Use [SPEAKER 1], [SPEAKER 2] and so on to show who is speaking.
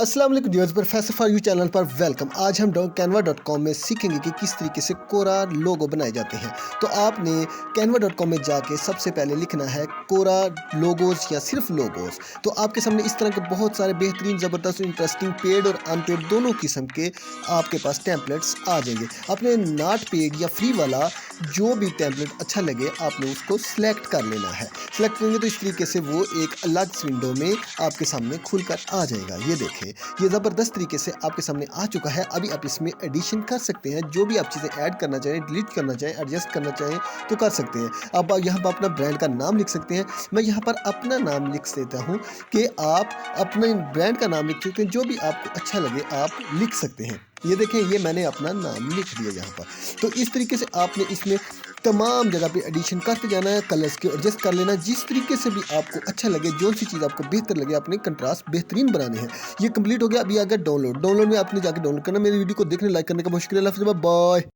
[SPEAKER 1] अस्सलाम वालेकुम viewers, professor for you channel पर वेलकम। आज हम canva.com में सीखेंगे कि किस तरीके से कोरा लोगो बनाए जाते हैं। तो आपने canva.com में जाके सबसे पहले लिखना है कोरा लोगोस या सिर्फ लोगोस। तो आपके सामने इस तरह के बहुत सारे बेहतरीन, ज़बरदस्त, इंटरेस्टिंग पेड और अनपेड दोनों किस्म के आपके पास टेम्पलेट्स आ जाएंगे। आपने नॉट पेड या फ्री वाला जो भी टेम्पलेट अच्छा लगे आपने उसको सिलेक्ट कर लेना है। सिलेक्ट करेंगे तो इस तरीके से वो एक अलग विंडो में आपके सामने खुलकर आ जाएगा। ये देखें, ये ज़बरदस्त तरीके से आपके सामने आ चुका है। अभी आप इसमें एडिशन कर सकते हैं, जो भी आप चीज़ें ऐड करना चाहें, डिलीट करना चाहें, एडजस्ट करना चाहें तो कर सकते हैं। अब यहाँ पर अपना ब्रांड का नाम लिख सकते हैं। मैं यहाँ पर अपना नाम लिख देता हूँ कि आप अपने ब्रांड का नाम लिख सकते हैं, जो भी आपको अच्छा लगे आप लिख सकते हैं। ये देखें, ये मैंने अपना नाम लिख दिया यहाँ पर। तो इस तरीके से आपने इसमें तमाम जगह पे एडिशन करते जाना है, कलर्स के एडजस्ट कर लेना, जिस तरीके से भी आपको अच्छा लगे, जो सी चीज़ आपको बेहतर लगे, अपने कंट्रास्ट बेहतरीन बनाने हैं। ये कंप्लीट हो गया। अभी आ गया डाउनलोड। डाउनलोड में आपने जाकर डाउनलोड करना। मेरी वीडियो को देखने, लाइक करने का बहुत शुक्रिया। बाय।